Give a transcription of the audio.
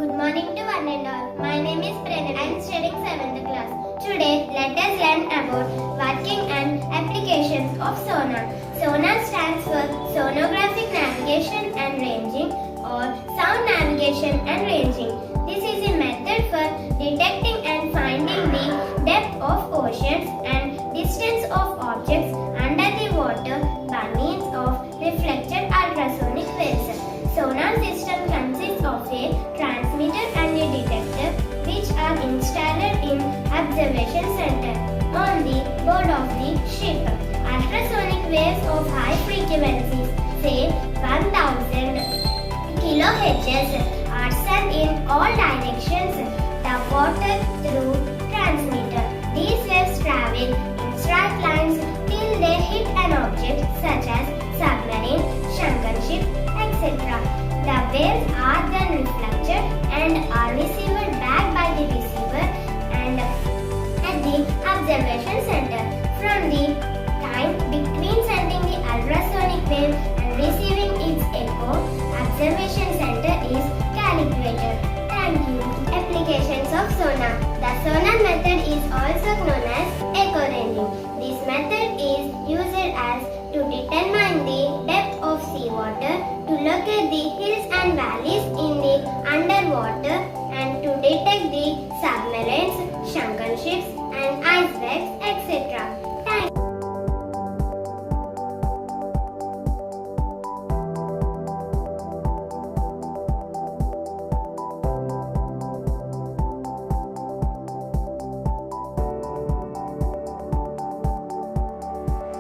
Good morning to one and all. My name is Pranay. I am studying 7th class. Today, let us learn about working and applications of Sonar. Sonar stands for Sonographic Navigation and Ranging or Sound Navigation and Ranging. This is a method for detecting and finding the depth of oceans and distance of objects under the water by means of reflected ultrasonic waves. Sonar system consists of a transmitter and a detector which are installed in observation center on the board of the ship. Ultrasonic waves of high frequencies, say 1000 kHz, are sent in all directions the water through transmitter. These waves travel in straight lines till they hit an object such as submarine, sunken ship, etc. The waves are then reflected and are received back by the receiver and at the observation center. From the time between sending the ultrasonic wave and receiving its echo, observation center is calculated. Thank you. Applications of sonar. The sonar method is also known as echo ranging. This method is used as to determine the depth of seawater, to locate the hills and valleys in the underwater